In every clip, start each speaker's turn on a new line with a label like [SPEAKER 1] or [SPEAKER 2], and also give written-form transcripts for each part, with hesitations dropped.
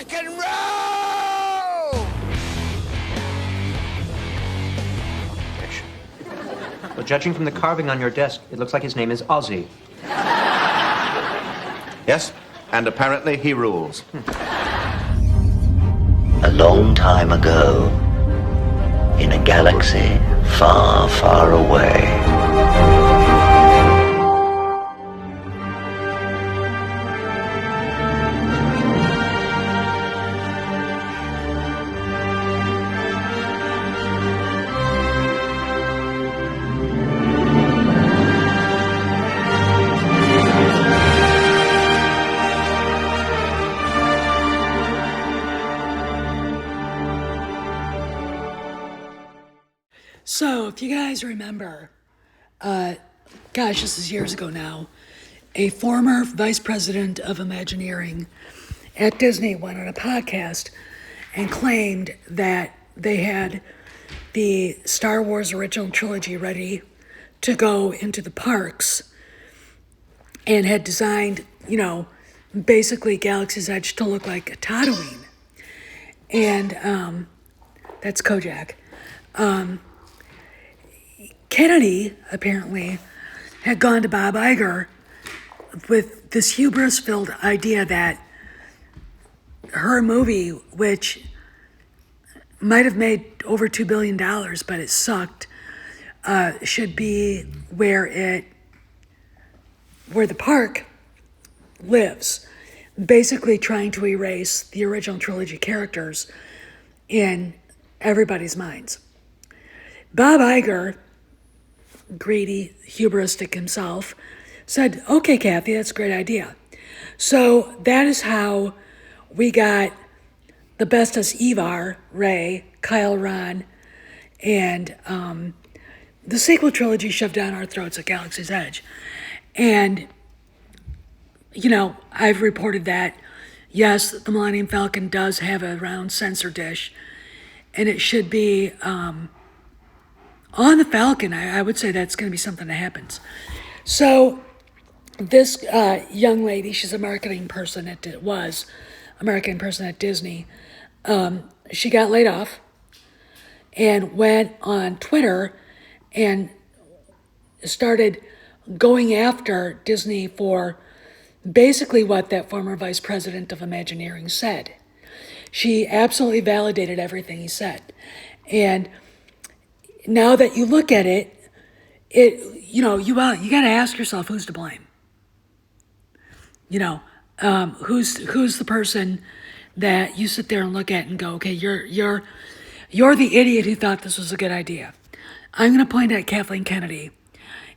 [SPEAKER 1] rock and roll!
[SPEAKER 2] Well, judging from the carving on your desk, it looks like his name is Ozzy.
[SPEAKER 3] Yes, and apparently he rules.
[SPEAKER 4] A long time ago, in a galaxy far, far away.
[SPEAKER 5] So, if you guys remember, this is years ago now, a former vice president of Imagineering at Disney went on a podcast and claimed that they had the Star Wars original trilogy ready to go into the parks and had designed, basically Galaxy's Edge to look like a Tatooine. And that's Kojak. Kennedy, apparently, had gone to Bob Iger with this hubris-filled idea that her movie, which might have made over $2 billion, but it sucked, should be where the park lives, basically trying to erase the original trilogy characters in everybody's minds. Bob Iger, greedy, hubristic himself, said, okay, Kathy, that's a great idea. So that is how we got the Bestas Ivar, Ray, Kyle Ron, and the sequel trilogy shoved down our throats at Galaxy's Edge. And, I've reported that, yes, the Millennium Falcon does have a round sensor dish, and it should be on the Falcon. I would say that's going to be something that happens. So this young lady, she's a marketing person at Disney. She got laid off and went on Twitter and started going after Disney for basically what that former vice president of Imagineering said. She absolutely validated everything he said. And now that you look at it, you got to ask yourself who's to blame. Who's the person that you sit there and look at and go, okay, you're the idiot who thought this was a good idea. I'm going to point at Kathleen Kennedy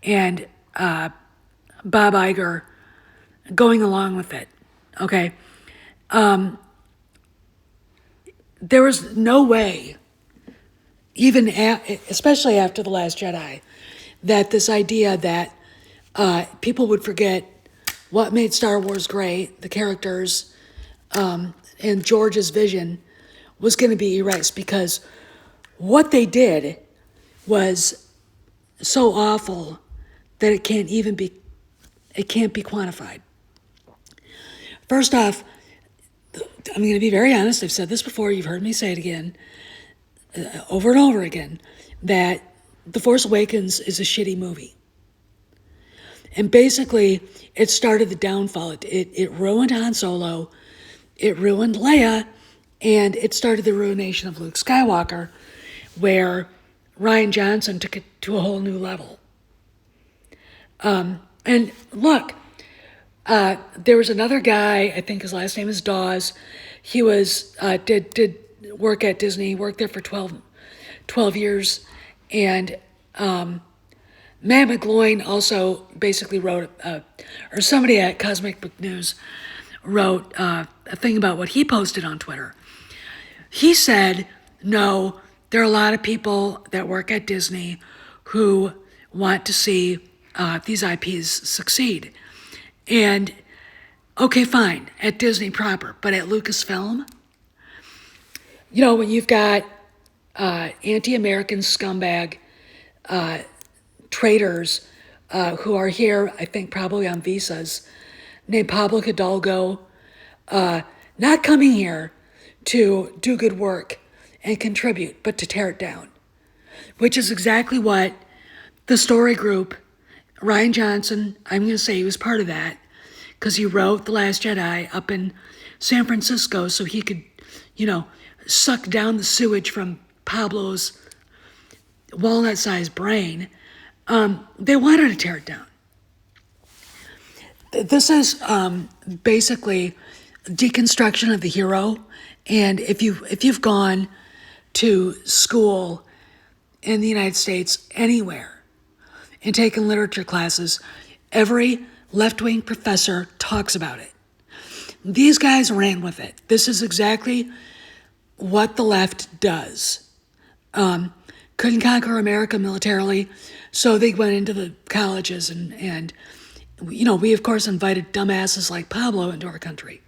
[SPEAKER 5] and Bob Iger going along with it. Okay, there was no way, even especially after The Last Jedi, that this idea that people would forget what made Star Wars great, the characters, and George's vision was going to be erased, because what they did was so awful that it can't be quantified. First off, I'm going to be very honest. I've said this before. You've heard me say it again, over and over again, that The Force Awakens is a shitty movie. And basically, it started the downfall. It ruined Han Solo, it ruined Leia, and it started the ruination of Luke Skywalker, where Rian Johnson took it to a whole new level. And look, there was another guy, I think his last name is Dawes. He was did work at Disney, worked there for 12 years, and Matt McGloin also basically wrote, or somebody at Cosmic Book News wrote a thing about what he posted on Twitter. He said, no, there are a lot of people that work at Disney who want to see these IPs succeed. And, okay, fine, at Disney proper, but at Lucasfilm, when you've got anti-American scumbag traitors who are here, I think probably on visas, named Pablo Hidalgo, not coming here to do good work and contribute, but to tear it down, which is exactly what the story group, Ryan Johnson, I'm going to say he was part of that, because he wrote The Last Jedi up in San Francisco so he could, suck down the sewage from Pablo's walnut-sized brain. They wanted to tear it down. This is basically deconstruction of the hero, and if you've gone to school in the United States anywhere and taken literature classes, every left-wing professor talks about it. These guys ran with it. This is exactly what the left does. Couldn't conquer America militarily, so they went into the colleges and we of course invited dumbasses like Pablo into our country.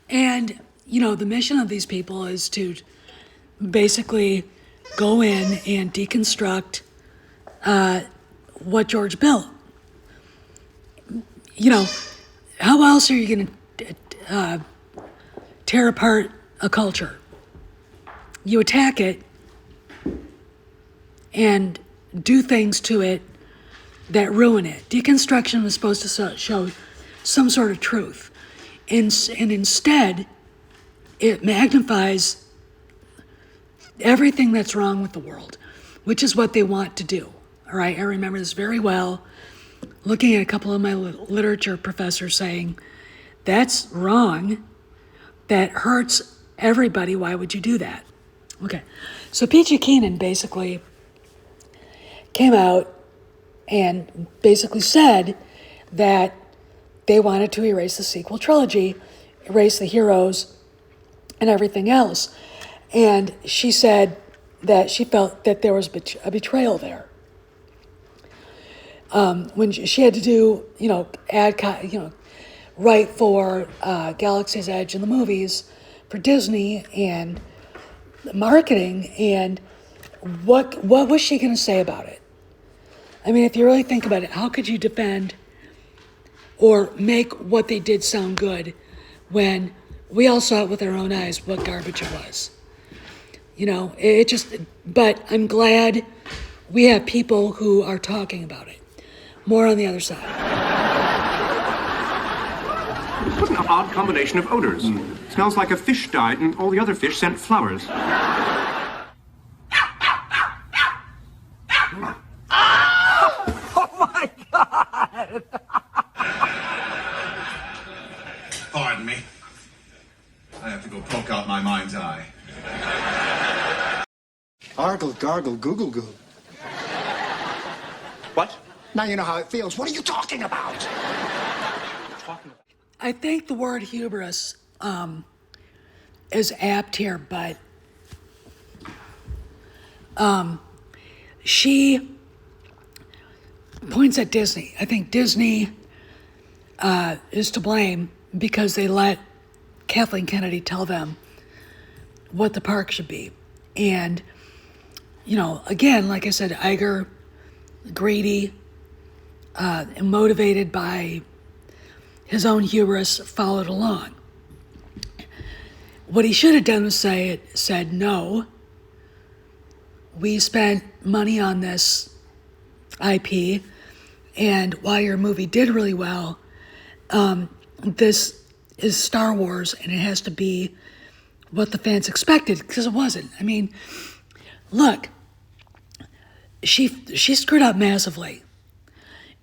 [SPEAKER 5] And, the mission of these people is to basically go in and deconstruct what George built. How else are you going to tear apart a culture? You attack it and do things to it that ruin it. Deconstruction was supposed to show some sort of truth. And instead, it magnifies everything that's wrong with the world, which is what they want to do. All right, I remember this very well, looking at a couple of my literature professors saying, that's wrong, that hurts everybody, why would you do that? Okay, so Peachy Keenan basically came out and basically said that they wanted to erase the sequel trilogy, erase the heroes and everything else. And she said that she felt that there was a betrayal there. When she had to do, write for Galaxy's Edge in the movies for Disney and marketing, and what was she going to say about it? I mean, if you really think about it, how could you defend or make what they did sound good when we all saw it with our own eyes what garbage it was? But I'm glad we have people who are talking about it. More on the other side.
[SPEAKER 6] What an odd combination of odors. Smells like a fish died and all the other fish sent flowers.
[SPEAKER 7] Pardon me. I have to go poke out my mind's eye.
[SPEAKER 1] Argle, gargle, google, goo.
[SPEAKER 3] What?
[SPEAKER 1] Now you know how it feels. What are you talking about?
[SPEAKER 5] I think the word hubris is apt here, but she points at Disney. I think Disney is to blame because they let Kathleen Kennedy tell them what the park should be. And, again, like I said, Iger, greedy, and motivated by his own hubris, followed along. What he should have done was said, no, we spent money on this IP, and while your movie did really well, this is Star Wars, and it has to be what the fans expected, because it wasn't. I mean, look, she screwed up massively.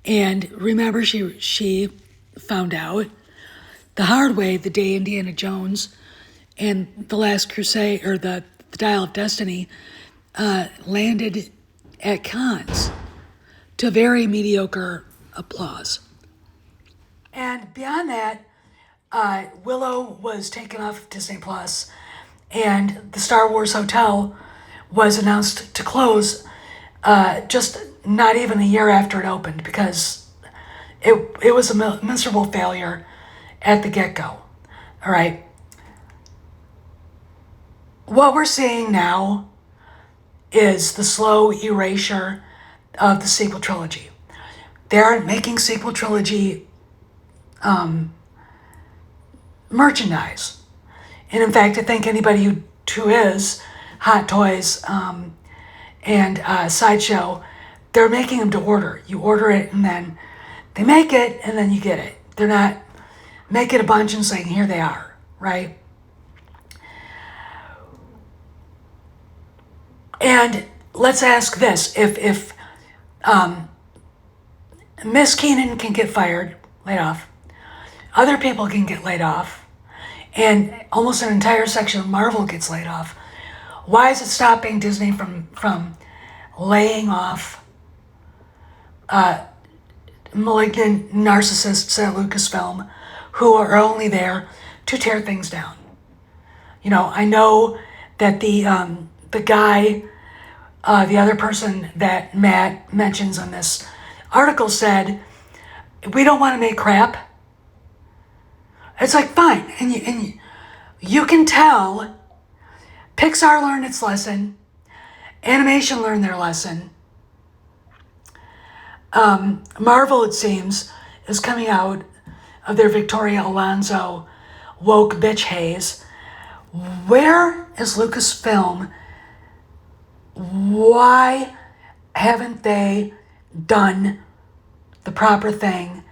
[SPEAKER 5] And remember, she found out the hard way the day Indiana Jones and The Last Crusade, or the Dial of Destiny, landed at Cannes to very mediocre applause. And beyond that, Willow was taken off Disney Plus, and the Star Wars Hotel was announced to close just not even a year after it opened, because it was a miserable failure at the get-go. All right. What we're seeing now is the slow erasure of the sequel trilogy. They're making sequel trilogy merchandise. And in fact, I think anybody who is Hot Toys and Sideshow, they're making them to order. You order it and then they make it and then you get it. They're not making a bunch and saying, here they are, right? And let's ask this, if Miss Keenan can get fired, laid off, other people can get laid off, and almost an entire section of Marvel gets laid off, why is it stopping Disney from laying off malignant narcissists at Lucasfilm who are only there to tear things down? You know, I know that the guy, the other person that Matt mentions on this article said, we don't want to make crap. It's like, fine. And you can tell Pixar learned its lesson. Animation learned their lesson. Marvel, it seems, is coming out of their Victoria Alonso woke bitch haze. Where is Lucasfilm? Why haven't they done the proper thing?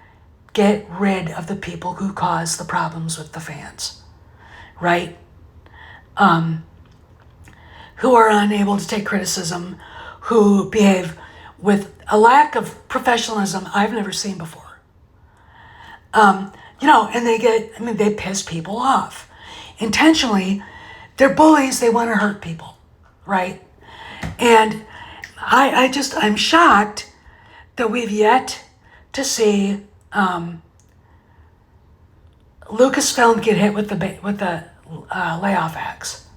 [SPEAKER 5] Get rid of the people who cause the problems with the fans, right? Who are unable to take criticism, who behave with a lack of professionalism I've never seen before. You know, and they piss people off. Intentionally, they're bullies, they want to hurt people, right? And I'm shocked that we've yet to see Lucasfilm get hit with the layoff axe.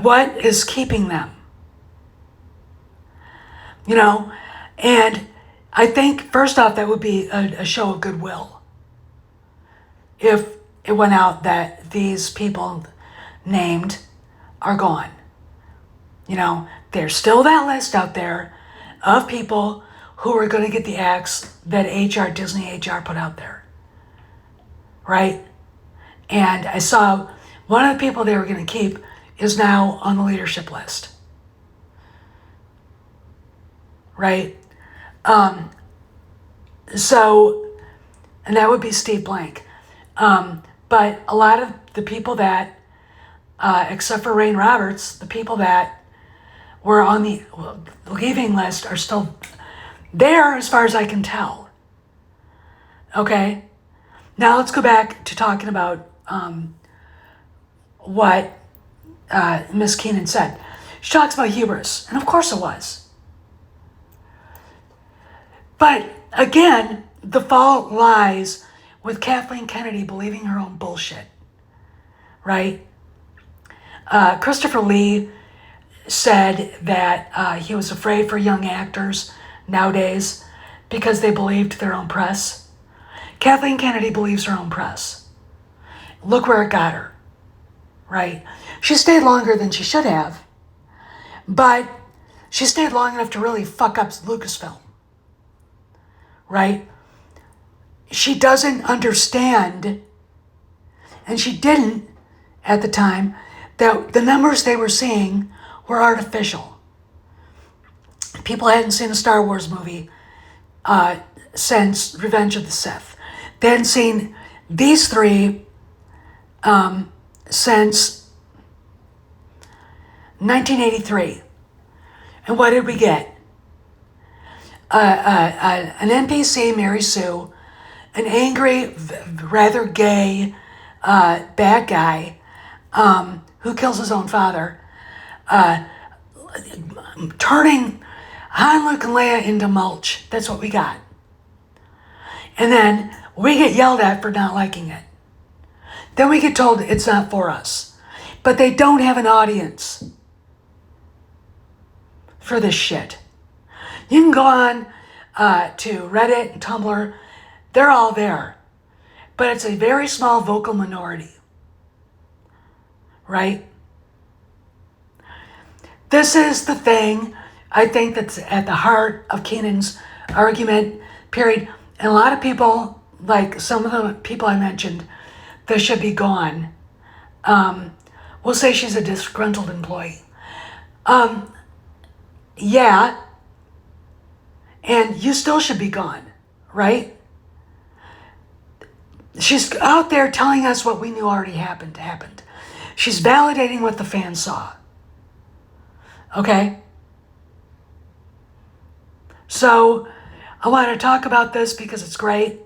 [SPEAKER 5] What is keeping them? You know, and I think first off that would be a show of goodwill if it went out that these people named are gone. You know, there's still that list out there of people who are going to get the axe that Disney HR put out there, right? And I saw one of the people they were going to keep is now on the leadership list, right? So, and that would be Steve Blank. But a lot of the people that, except for Rain Roberts, the people that were on the leaving list are still there as far as I can tell. Okay? Now let's go back to talking about what Miss Keenan said. She talks about hubris, and of course it was. But again, the fault lies with Kathleen Kennedy believing her own bullshit, right? Christopher Lee said that he was afraid for young actors nowadays because they believed their own press. Kathleen Kennedy believes her own press. Look where it got her, right? She stayed longer than she should have, but she stayed long enough to really fuck up Lucasfilm, right? She doesn't understand, and she didn't at the time, that the numbers they were seeing were artificial. People hadn't seen a Star Wars movie since Revenge of the Sith. They hadn't seen these three since 1983. And what did we get? An NPC, Mary Sue, an angry, rather gay, bad guy who kills his own father, turning Han, Luke, and Leia into mulch. That's what we got. And then we get yelled at for not liking it. Then we get told it's not for us. But they don't have an audience for this shit. You can go on to Reddit and Tumblr. They're all there. But it's a very small vocal minority. Right? This is the thing, I think, that's at the heart of Keenan's argument, period. And a lot of people like some of the people I mentioned that should be gone, we'll say she's a disgruntled employee. Yeah, and you still should be gone, right? She's out there telling us what we knew already happened. She's validating what the fans saw. Okay? So, I want to talk about this because it's great.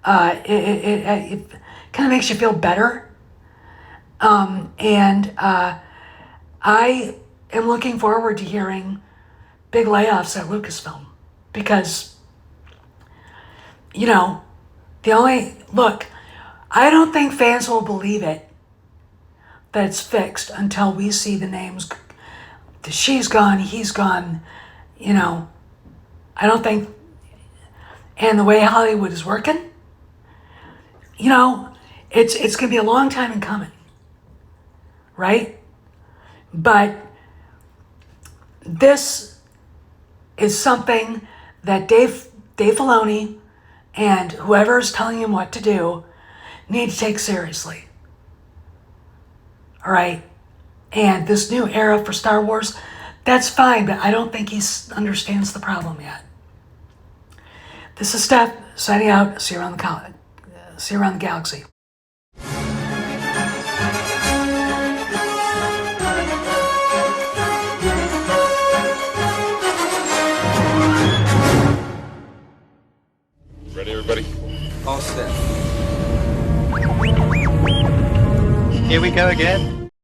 [SPEAKER 5] It kind of makes you feel better. I am looking forward to hearing big layoffs at Lucasfilm because, you know, I don't think fans will believe it that it's fixed until we see the names. She's gone, he's gone, you know. I don't think, and the way Hollywood is working, you know, it's going to be a long time in coming, right? But this is something that Dave Filoni and whoever is telling him what to do need to take seriously. All right? And this new era for Star Wars, that's fine, but I don't think he understands the problem yet. This is Steph, signing out. See you around the galaxy.
[SPEAKER 8] Ready, everybody?
[SPEAKER 9] All set.
[SPEAKER 2] Here we go again.